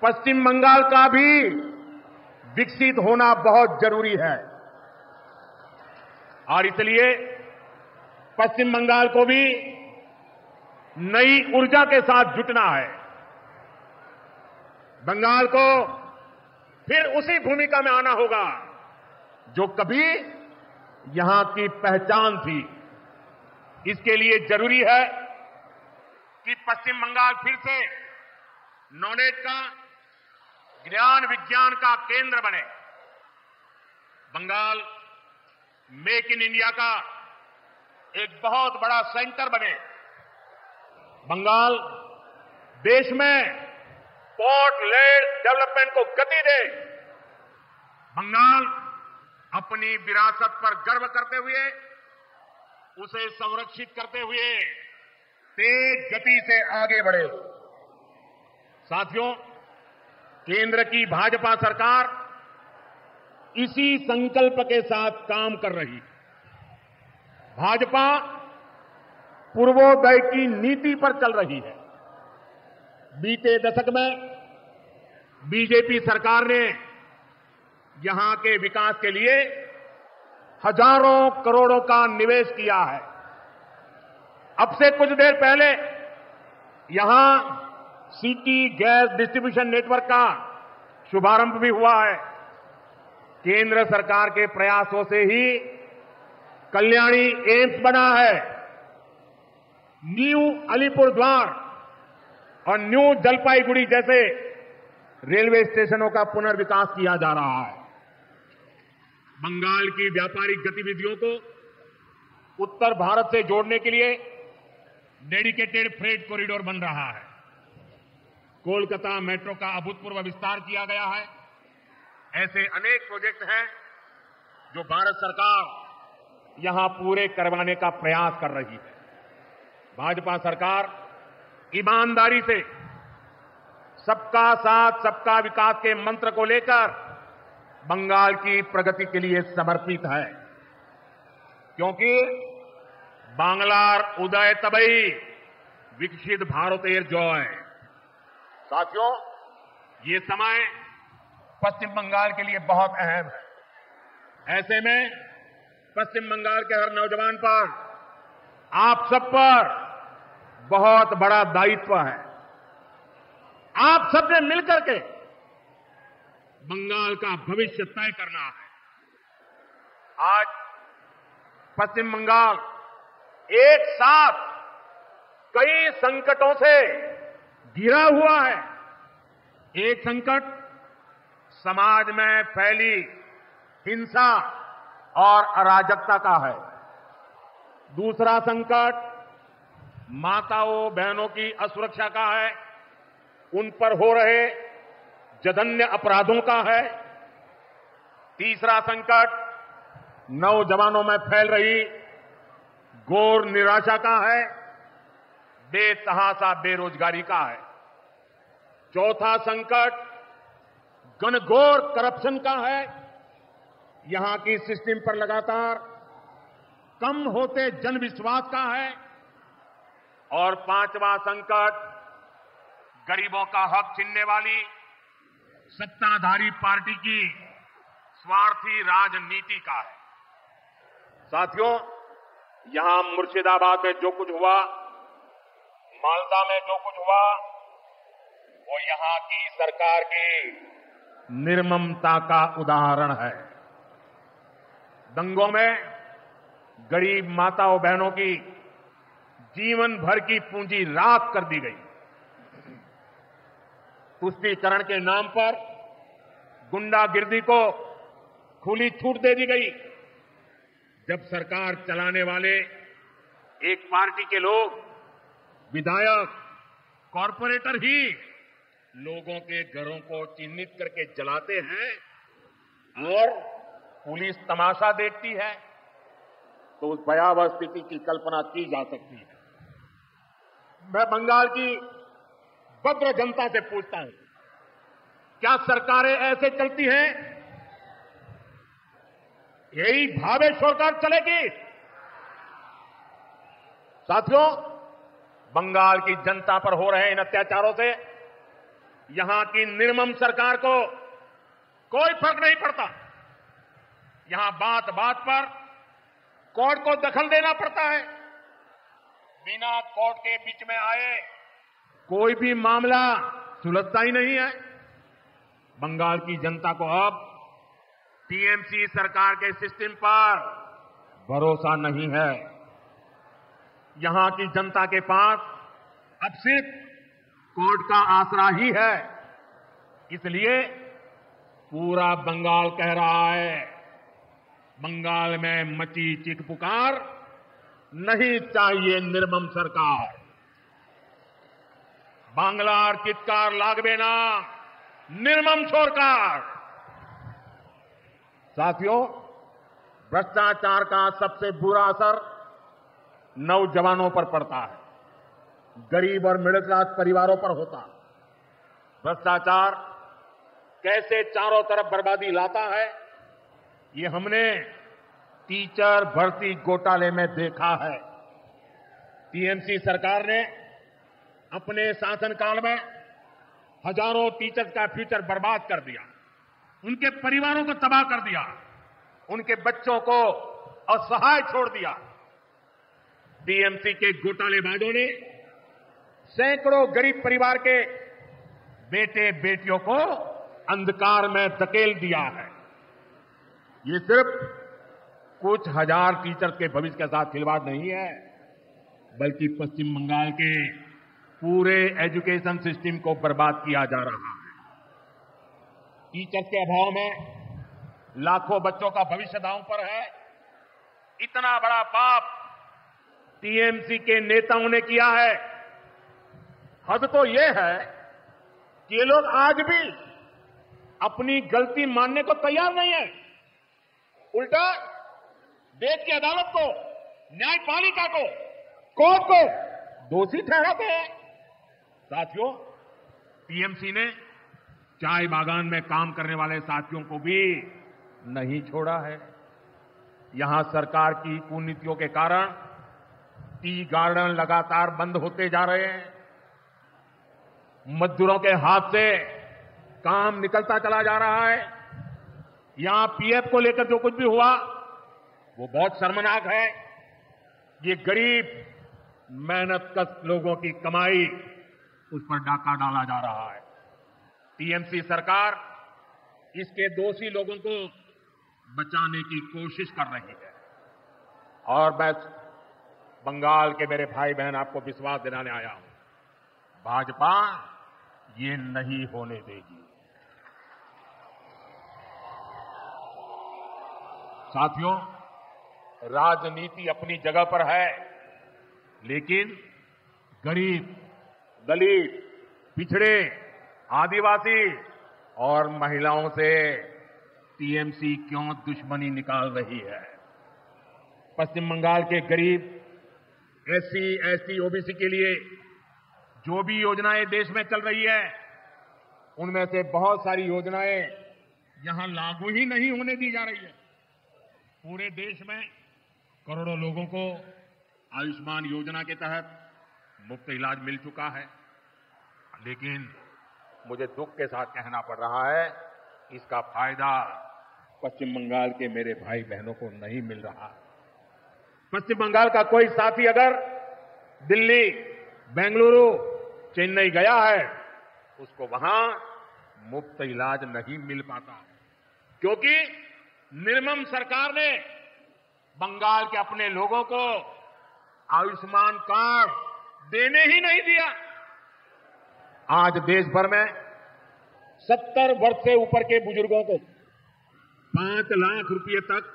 पश्चिम बंगाल का भी विकसित होना बहुत जरूरी है और इसलिए पश्चिम बंगाल को भी नई ऊर्जा के साथ जुटना है। बंगाल को फिर उसी भूमिका में आना होगा जो कभी यहां की पहचान थी। इसके लिए जरूरी है कि पश्चिम बंगाल फिर से नॉलेज का, ज्ञान विज्ञान का केंद्र बने। बंगाल मेक इन इंडिया का एक बहुत बड़ा सेंटर बने। बंगाल देश में पोर्ट लेड डेवलपमेंट को गति दे। बंगाल अपनी विरासत पर गर्व करते हुए, उसे संरक्षित करते हुए तेज गति से आगे बढ़े। साथियों, केंद्र की भाजपा सरकार इसी संकल्प के साथ काम कर रही। भाजपा पूर्वोदय की नीति पर चल रही है। बीते दशक में बीजेपी सरकार ने यहां के विकास के लिए हजारों करोड़ों का निवेश किया है। अब से कुछ देर पहले यहां सिटी गैस डिस्ट्रीब्यूशन नेटवर्क का शुभारंभ भी हुआ है। केंद्र सरकार के प्रयासों से ही कल्याणी एम्स बना है। न्यू अलीपुरद्वार और न्यू जलपाईगुड़ी जैसे रेलवे स्टेशनों का पुनर्विकास किया जा रहा है। बंगाल की व्यापारिक गतिविधियों को उत्तर भारत से जोड़ने के लिए डेडिकेटेड फ्रेट कॉरिडोर बन रहा है। कोलकाता मेट्रो का अभूतपूर्व विस्तार किया गया है। ऐसे अनेक प्रोजेक्ट हैं जो भारत सरकार यहां पूरे करवाने का प्रयास कर रही है। भाजपा सरकार ईमानदारी से सबका साथ सबका विकास के मंत्र को लेकर बंगाल की प्रगति के लिए समर्पित है, क्योंकि बांग्लार उदय तबई विकसित भारतेर जय। साथियों, ये समय पश्चिम बंगाल के लिए बहुत अहम है। ऐसे में पश्चिम बंगाल के हर नौजवान पर, आप सब पर बहुत बड़ा दायित्व है। आप सबने मिलकर के बंगाल का भविष्य तय करना है। आज पश्चिम बंगाल एक साथ कई संकटों से घिरा हुआ है। एक संकट समाज में फैली हिंसा और अराजकता का है। दूसरा संकट माताओं बहनों की असुरक्षा का है, उन पर हो रहे जघन्य अपराधों का है। तीसरा संकट नौजवानों में फैल रही घोर निराशा का है, बेतहासा बेरोजगारी का है। चौथा संकट घनघोर करप्शन का है। यहां की सिस्टम पर लगातार कम होते जनविश्वास का है। और पांचवा संकट गरीबों का हक छीनने वाली सत्ताधारी पार्टी की स्वार्थी राजनीति का है। साथियों, यहां मुर्शिदाबाद में जो कुछ हुआ, मालदा में जो कुछ हुआ, वो यहां की सरकार की निर्ममता का उदाहरण है। दंगों में गरीब माताओं बहनों की जीवन भर की पूंजी राख कर दी गई। तुष्टीकरण के नाम पर गुंडागिर्दी को खुली छूट दे दी गई। जब सरकार चलाने वाले एक पार्टी के लोग, विधायक, कॉरपोरेटर ही लोगों के घरों को चिन्हित करके जलाते हैं और पुलिस तमाशा देखती है, तो उस भयावह स्थिति की कल्पना की जा सकती है। मैं बंगाल की भद्र जनता से पूछता हूं, क्या सरकारें ऐसे चलती हैं? यही भावे सरकार चलेगी? साथियों, बंगाल की जनता पर हो रहे इन अत्याचारों से यहां की निर्मम सरकार को कोई फर्क नहीं पड़ता। यहां बात बात पर कोर्ट को दखल देना पड़ता है। बिना कोर्ट के बीच में आए कोई भी मामला सुलझता ही नहीं है। बंगाल की जनता को अब टीएमसी सरकार के सिस्टम पर भरोसा नहीं है। यहां की जनता के पास अब सिर्फ कोर्ट का आसरा ही है। इसलिए पूरा बंगाल कह रहा है, बंगाल में मची चीख पुकार, नहीं चाहिए निर्मम सरकार। बांग्लार चित्कार लागबे ना निर्मम सरकार। साथियों, भ्रष्टाचार का सबसे बुरा असर नौजवानों पर पड़ता है, गरीब और मिडिल क्लास परिवारों पर होता है। भ्रष्टाचार कैसे चारों तरफ बर्बादी लाता है, ये हमने टीचर भर्ती घोटाले में देखा है। टीएमसी सरकार ने अपने शासनकाल में हजारों टीचर्स का फ्यूचर बर्बाद कर दिया, उनके परिवारों को तबाह कर दिया, उनके बच्चों को असहाय छोड़ दिया। टीएमसी के घोटालेबाजों ने सैकड़ों गरीब परिवार के बेटे बेटियों को अंधकार में धकेल दिया है। ये सिर्फ कुछ हजार टीचर्स के भविष्य के साथ खिलवाड़ नहीं है, बल्कि पश्चिम बंगाल के पूरे एजुकेशन सिस्टम को बर्बाद किया जा रहा है। टीचर्स के अभाव में लाखों बच्चों का भविष्य दांव पर है। इतना बड़ा पाप टीएमसी के नेताओं ने किया है। हद तो यह है कि ये लोग आज भी अपनी गलती मानने को तैयार नहीं है। उल्टा देश की अदालत को, न्यायपालिका को, कोर्ट को दोषी ठहराते हैं। साथियों, टीएमसी ने चाय बागान में काम करने वाले साथियों को भी नहीं छोड़ा है। यहां सरकार की कुनीतियों के कारण टी गार्डन लगातार बंद होते जा रहे हैं। मजदूरों के हाथ से काम निकलता चला जा रहा है। यहां पीएफ को लेकर जो कुछ भी हुआ वो बहुत शर्मनाक है। ये गरीब मेहनतकश लोगों की कमाई, उस पर डाका डाला जा रहा है। टीएमसी सरकार इसके दोषी लोगों को बचाने की कोशिश कर रही है। और मैं बंगाल के मेरे भाई बहन आपको विश्वास दिलाने आया हूं, भाजपा ये नहीं होने देगी। साथियों, राजनीति अपनी जगह पर है, लेकिन गरीब, दलित, पिछड़े, आदिवासी और महिलाओं से टीएमसी क्यों दुश्मनी निकाल रही है? पश्चिम बंगाल के गरीब, एससी, एसटी, ओबीसी के लिए जो भी योजनाएं देश में चल रही है, उनमें से बहुत सारी योजनाएं यहां लागू ही नहीं होने दी जा रही है। पूरे देश में करोड़ों लोगों को आयुष्मान योजना के तहत मुफ्त इलाज मिल चुका है, लेकिन मुझे दुख के साथ कहना पड़ रहा है, इसका फायदा पश्चिम बंगाल के मेरे भाई बहनों को नहीं मिल रहा। पश्चिम बंगाल का कोई साथी अगर दिल्ली, बेंगलुरु, चेन्नई गया है, उसको वहां मुफ्त इलाज नहीं मिल पाता, क्योंकि निर्मम सरकार ने बंगाल के अपने लोगों को आयुष्मान कार्ड देने ही नहीं दिया। आज देश भर में 70 वर्ष से ऊपर के बुजुर्गों को 5 लाख रुपए तक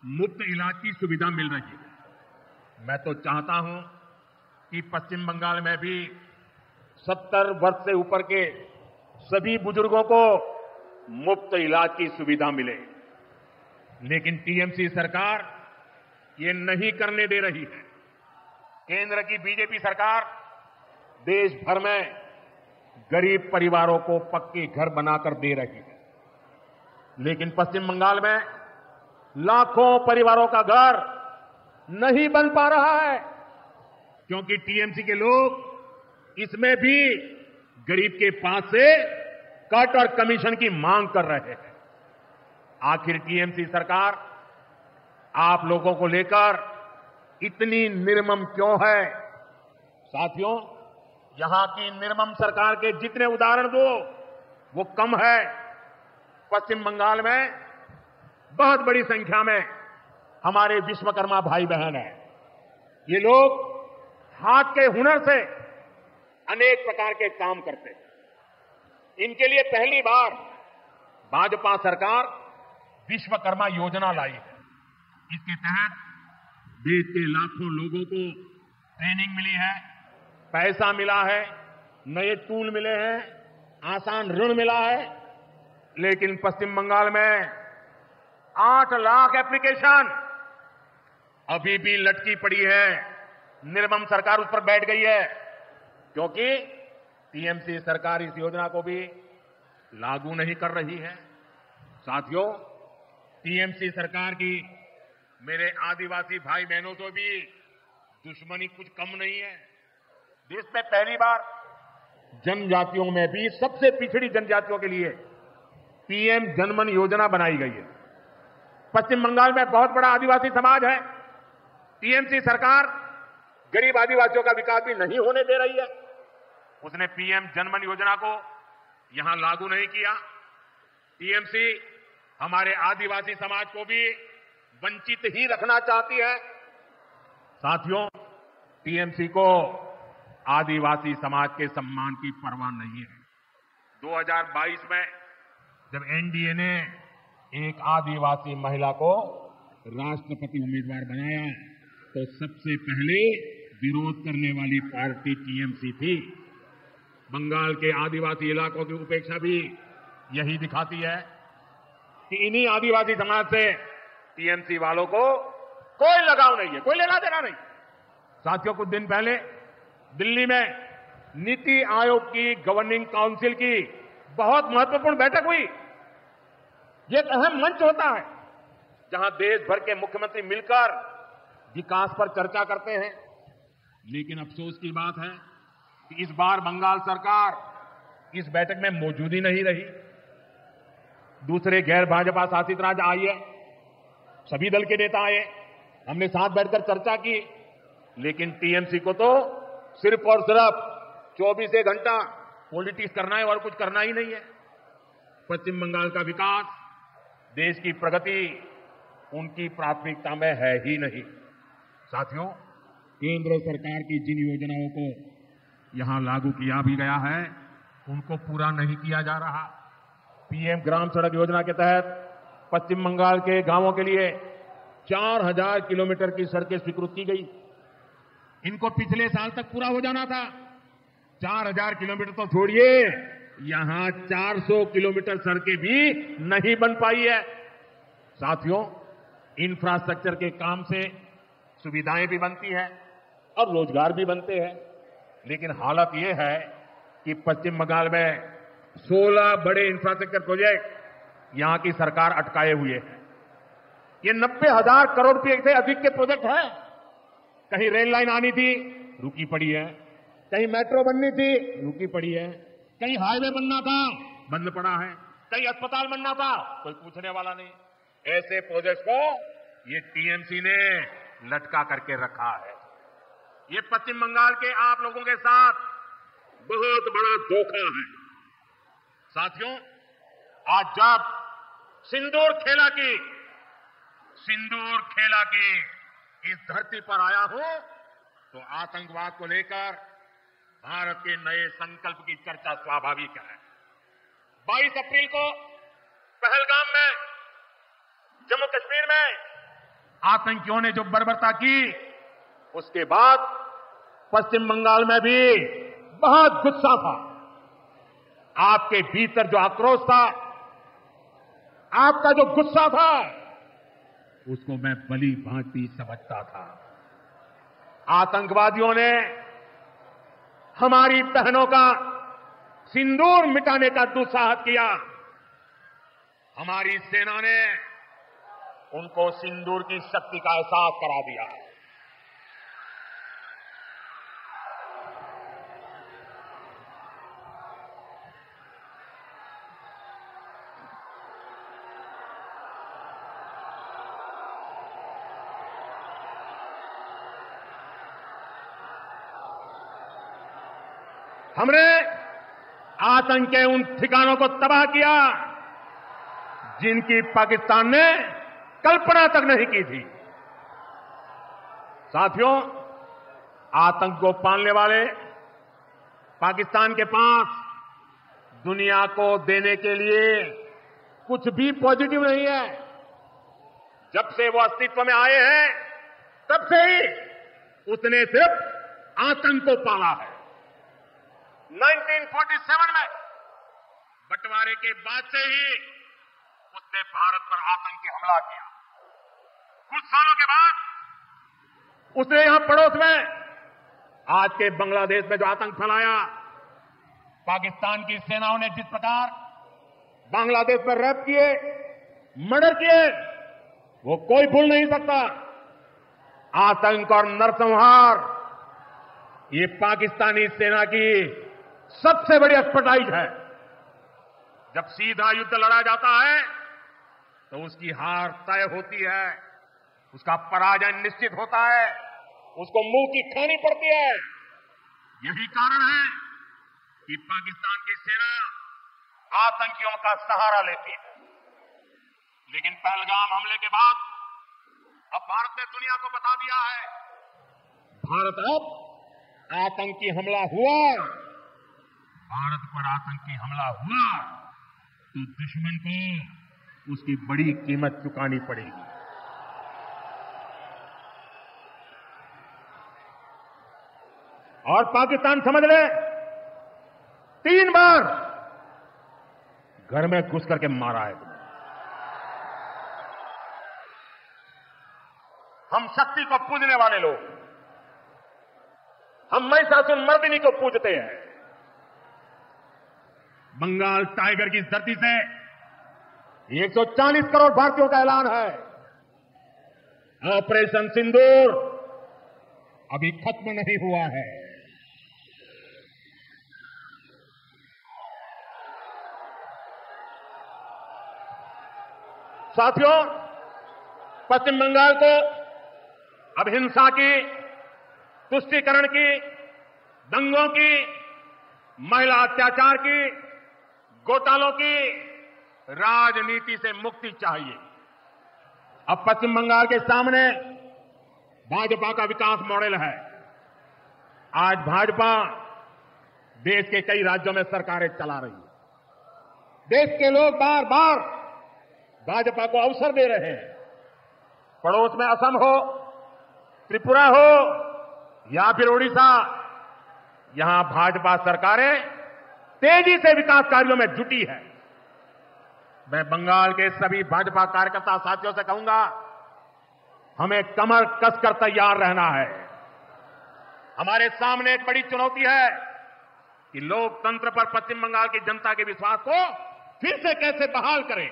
मुफ्त इलाज की सुविधा मिल रही है। मैं तो चाहता हूं कि पश्चिम बंगाल में भी 70 वर्ष से ऊपर के सभी बुजुर्गों को मुफ्त इलाज की सुविधा मिले, लेकिन टीएमसी सरकार ये नहीं करने दे रही है। केंद्र की बीजेपी सरकार देश भर में गरीब परिवारों को पक्के घर बनाकर दे रही है, लेकिन पश्चिम बंगाल में लाखों परिवारों का घर नहीं बन पा रहा है, क्योंकि टीएमसी के लोग इसमें भी गरीब के पास से कट और कमीशन की मांग कर रहे हैं। आखिर टीएमसी सरकार आप लोगों को लेकर इतनी निर्मम क्यों है? साथियों, यहां की निर्मम सरकार के जितने उदाहरण दो वो कम है। पश्चिम बंगाल में बहुत बड़ी संख्या में हमारे विश्वकर्मा भाई बहन हैं। ये लोग हाथ के हुनर से अनेक प्रकार के काम करते हैं। इनके लिए पहली बार भाजपा सरकार विश्वकर्मा योजना लाई है। इसके तहत देश के लाखों लोगों को ट्रेनिंग मिली है, पैसा मिला है, नए टूल मिले हैं, आसान ऋण मिला है। लेकिन पश्चिम बंगाल में 8 लाख एप्लीकेशन अभी भी लटकी पड़ी है। निर्मम सरकार उस पर बैठ गई है क्योंकि टीएमसी सरकार इस योजना को भी लागू नहीं कर रही है। साथियों, टीएमसी सरकार की मेरे आदिवासी भाई बहनों से भी दुश्मनी कुछ कम नहीं है। देश में पहली बार जनजातियों में भी सबसे पिछड़ी जनजातियों के लिए पीएम जनमन योजना बनाई गई है। पश्चिम बंगाल में बहुत बड़ा आदिवासी समाज है। टीएमसी सरकार गरीब आदिवासियों का विकास भी नहीं होने दे रही है। उसने पीएम जनमन योजना को यहां लागू नहीं किया। टीएमसी हमारे आदिवासी समाज को भी वंचित ही रखना चाहती है। साथियों, टीएमसी को आदिवासी समाज के सम्मान की परवाह नहीं है। 2022 में जब एनडीए ने एक आदिवासी महिला को राष्ट्रपति उम्मीदवार बनाया तो सबसे पहले विरोध करने वाली पार्टी टीएमसी थी। बंगाल के आदिवासी इलाकों की उपेक्षा भी यही दिखाती है कि इन्हीं आदिवासी समाज से टीएमसी वालों को कोई लगाव नहीं है, कोई लेना देना नहीं। साथियों, कुछ दिन पहले दिल्ली में नीति आयोग की गवर्निंग काउंसिल की बहुत महत्वपूर्ण बैठक हुई। यह एक अहम मंच होता है जहां देश भर के मुख्यमंत्री मिलकर विकास पर चर्चा करते हैं। लेकिन अफसोस की बात है कि इस बार बंगाल सरकार इस बैठक में मौजूद ही नहीं रही। दूसरे गैर भाजपा शासित राज्य आए, सभी दल के नेता आए, हमने साथ बैठकर चर्चा की। लेकिन टीएमसी को तो सिर्फ और सिर्फ 24 घंटा पॉलिटिक्स करना है और कुछ करना ही नहीं है। पश्चिम बंगाल का विकास, देश की प्रगति उनकी प्राथमिकता में है ही नहीं। साथियों, केंद्र सरकार की जिन योजनाओं को यहां लागू किया भी गया है उनको पूरा नहीं किया जा रहा। पीएम ग्राम सड़क योजना के तहत पश्चिम बंगाल के गांवों के लिए 4000 किलोमीटर की सड़कें स्वीकृत की गई। इनको पिछले साल तक पूरा हो जाना था। 4000 किलोमीटर तो छोड़िए, यहां 400 किलोमीटर सड़कें भी नहीं बन पाई है। साथियों, इंफ्रास्ट्रक्चर के काम से सुविधाएं भी बनती है और रोजगार भी बनते हैं। लेकिन हालत यह है कि पश्चिम बंगाल में 16 बड़े इंफ्रास्ट्रक्चर प्रोजेक्ट यहां की सरकार अटकाए हुए है। ये 90,000 करोड़ रुपए से अधिक के प्रोजेक्ट हैं। कहीं रेल लाइन आनी थी, रुकी पड़ी है। कहीं मेट्रो बननी थी, रुकी पड़ी है। कहीं हाईवे बनना था, बंद पड़ा है। कहीं अस्पताल बनना था, कोई पूछने वाला नहीं। ऐसे प्रोजेक्ट को ये टीएमसी ने लटका करके रखा है। ये पश्चिम बंगाल के आप लोगों के साथ बहुत बड़ा धोखा है। साथियों, आज जब सिंदूर खेला की इस धरती पर आया हूं तो आतंकवाद को लेकर भारत के नए संकल्प की चर्चा स्वाभाविक है। 22 अप्रैल को पहलगाम में, जम्मू कश्मीर में आतंकियों ने जो बर्बरता की, उसके बाद पश्चिम बंगाल में भी बहुत गुस्सा था। आपके भीतर जो आक्रोश था, आपका जो गुस्सा था, उसको मैं भली भांति समझता था। आतंकवादियों ने हमारी बहनों का सिंदूर मिटाने का दुस्साहस किया। हमारी सेना ने उनको सिंदूर की शक्ति का एहसास करा दिया। हमने आतंक के उन ठिकानों को तबाह किया जिनकी पाकिस्तान ने कल्पना तक नहीं की थी। साथियों, आतंक को पालने वाले पाकिस्तान के पास दुनिया को देने के लिए कुछ भी पॉजिटिव नहीं है। जब से वो अस्तित्व में आए हैं तब से ही उसने सिर्फ आतंक को पाला है। 1947 में बंटवारे के बाद से ही उसने भारत पर आतंकी हमला किया। कुछ सालों के बाद उसने यहां पड़ोस में आज के बांग्लादेश में जो आतंक फैलाया, पाकिस्तान की सेनाओं ने जिस प्रकार बांग्लादेश में रेप किए, मर्डर किए, वो कोई भूल नहीं सकता। आतंक और नरसंहार ये पाकिस्तानी सेना की सबसे बड़ी एक्सपर्टाइज है। जब सीधा युद्ध लड़ा जाता है तो उसकी हार तय होती है, उसका पराजय निश्चित होता है, उसको मुंह की खानी पड़ती है। यही कारण है कि पाकिस्तान की सेना आतंकियों का सहारा लेती है। लेकिन पहलगाम हमले के बाद अब भारत ने दुनिया को बता दिया है, भारत अब आतंकी हमला हुआ, भारत पर आतंकी हमला हुआ तो दुश्मन को उसकी बड़ी कीमत चुकानी पड़ेगी। और पाकिस्तान समझ ले, 3 बार घर में घुस करके मारा है तुम्हें। हम शक्ति को पूजने वाले लोग, हम महिषासुरमर्दिनी को पूजते हैं। बंगाल टाइगर की धरती से 140 करोड़ भारतीयों का ऐलान है। ऑपरेशन सिंदूर अभी खत्म नहीं हुआ है। साथियों, पश्चिम बंगाल को अब हिंसा की, तुष्टीकरण की, दंगों की, महिला अत्याचार की, घोटालों की राजनीति से मुक्ति चाहिए। अब पश्चिम बंगाल के सामने भाजपा का विकास मॉडल है। आज भाजपा देश के कई राज्यों में सरकारें चला रही है। देश के लोग बार बार भाजपा को अवसर दे रहे हैं। पड़ोस में असम हो, त्रिपुरा हो या फिर ओडिशा, यहां भाजपा सरकारें तेजी से विकास कार्यों में जुटी है। मैं बंगाल के सभी भाजपा कार्यकर्ता साथियों से कहूंगा, हमें कमर कसकर तैयार रहना है। हमारे सामने एक बड़ी चुनौती है कि लोकतंत्र पर पश्चिम बंगाल की जनता के विश्वास को फिर से कैसे बहाल करें।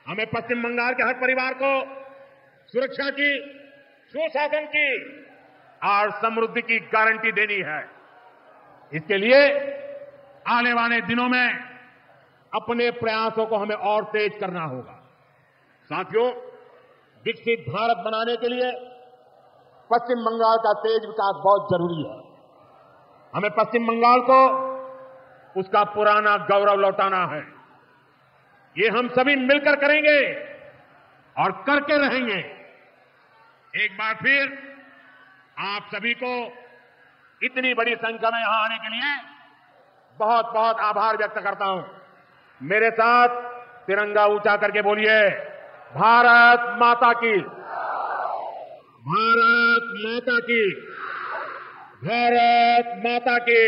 हमें पश्चिम बंगाल के हर परिवार को सुरक्षा की, सुशासन की और समृद्धि की गारंटी देनी है। इसके लिए आने वाले दिनों में अपने प्रयासों को हमें और तेज करना होगा। साथियों, विकसित भारत बनाने के लिए पश्चिम बंगाल का तेज विकास बहुत जरूरी है। हमें पश्चिम बंगाल को उसका पुराना गौरव लौटाना है। ये हम सभी मिलकर करेंगे और करके रहेंगे। एक बार फिर आप सभी को इतनी बड़ी संख्या में यहां आने के लिए बहुत बहुत आभार व्यक्त करता हूं। मेरे साथ तिरंगा ऊंचा करके बोलिए, भारत माता की, भारत माता की, भारत माता की।